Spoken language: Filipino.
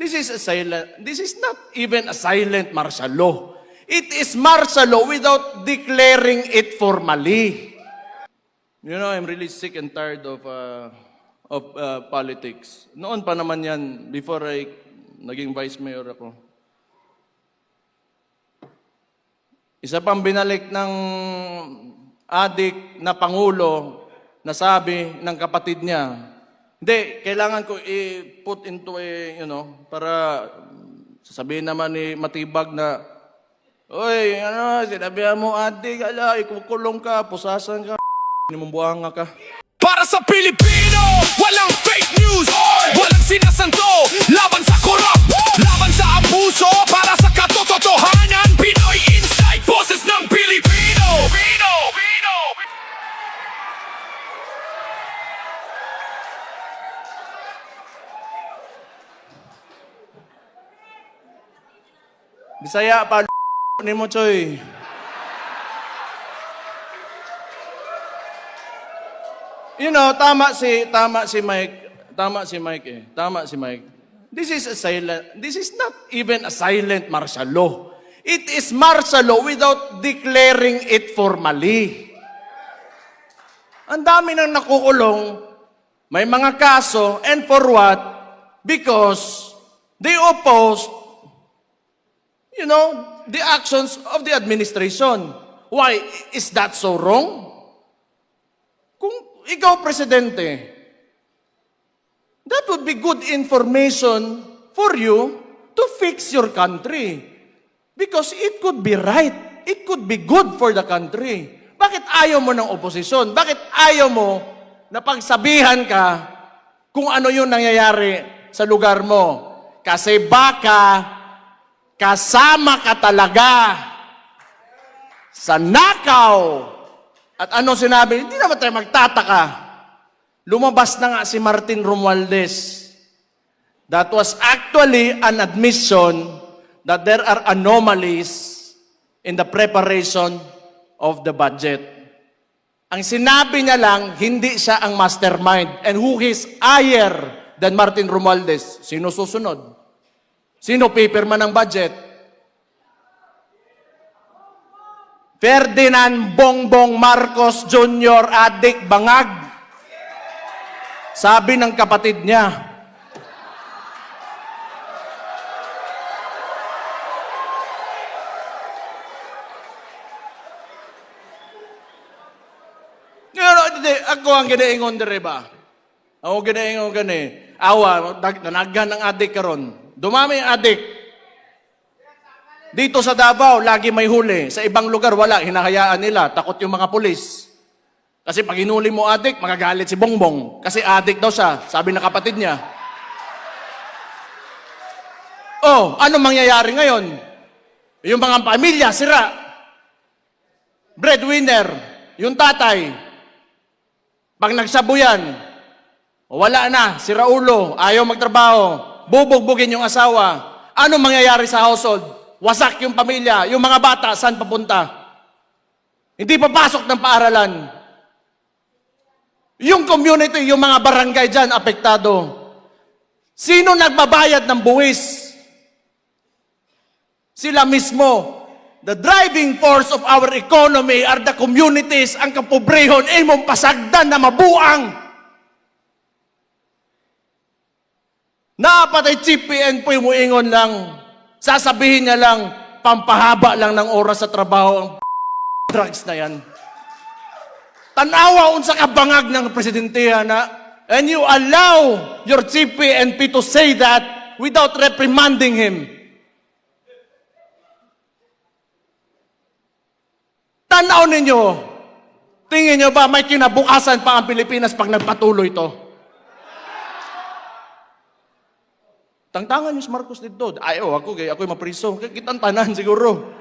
This is not even a silent martial law. It is martial law without declaring it formally. You know, I'm really sick and tired of politics. Noon pa naman yan, before I naging vice mayor ako. Isa pang binalik ng adik na pangulo na sabi ng kapatid niya, hindi, kailangan ko i-put into para sasabihin naman ni Matibag na, oy, sinabihan mo adik, ikukulong ka, pusasan ka, nimumbuhanga ka. Para sa Pilipino, walang fake news, walang sinasanto, laban sa korap, laban sa abuso, para sa katotohanan, Pinoy Insight, boses ng Pilipino. Bisaya pa ni mo, Choy. You know, tama si Mike eh. This is not even a silent martial law. It is martial law without declaring it formally. Ang dami nang nakukulong, may mga kaso, and for what? Because they opposed the actions of the administration. Why? Is that so wrong? Kung ikaw, Presidente, that would be good information for you to fix your country. Because it could be right. It could be good for the country. Bakit ayaw mo ng oposisyon? Bakit ayaw mo na pagsabihan ka kung ano yung nangyayari sa lugar mo? Kasi baka kasama ka talaga sa nakaw. At ano sinabi? Hindi naman tayo magtataka. Lumabas na nga si Martin Romualdez. That was actually an admission that there are anomalies in the preparation of the budget. Ang sinabi niya lang, hindi siya ang mastermind. And who is higher than Martin Romualdez? Sino susunod? Sino paperman ng budget? Ferdinand Bongbong Marcos Jr. Adik Bangag. Sabi ng kapatid niya. Ako ang ginaingon dire ba? Ako ginaingon gani. Awa, nanaghan ng adik karon. Dumami ang adik. Dito sa Davao, lagi may huli. Sa ibang lugar, wala. Hinahayaan nila. Takot yung mga pulis. Kasi pag hinuli mo adik, magagalit si Bongbong. Kasi adik daw siya, sabi ng kapatid niya. Oh, ano mangyayari ngayon? Yung mga pamilya, sira. Breadwinner, yung tatay. Pag nagsabu yan, wala na, sira ulo, ayaw magtrabaho, bubugbugin yung asawa. Ano mangyayari sa household? Wasak yung pamilya, yung mga bata, saan papunta? Hindi papasok ng paaralan. Yung community, yung mga barangay dyan, apektado. Sino nagbabayad ng buwis? Sila mismo. The driving force of our economy are the communities, ang kapobrehon, imong pasagdan na mabuang. Napatay Chief PNP mo ingon lang, sasabihin niya lang, pampahaba lang ng oras sa trabaho ang drugs na yan. Tanawa unsa ka bangag ng presidentiya na, and you allow your Chief PNP to say that without reprimanding him. Tanaw ninyo, tingin nyo ba may kinabukasan pa ang Pilipinas pag nagpatuloy ito? Tangtangan yung Marcos dito. Ako'y mapriso. Kitang tanan siguro.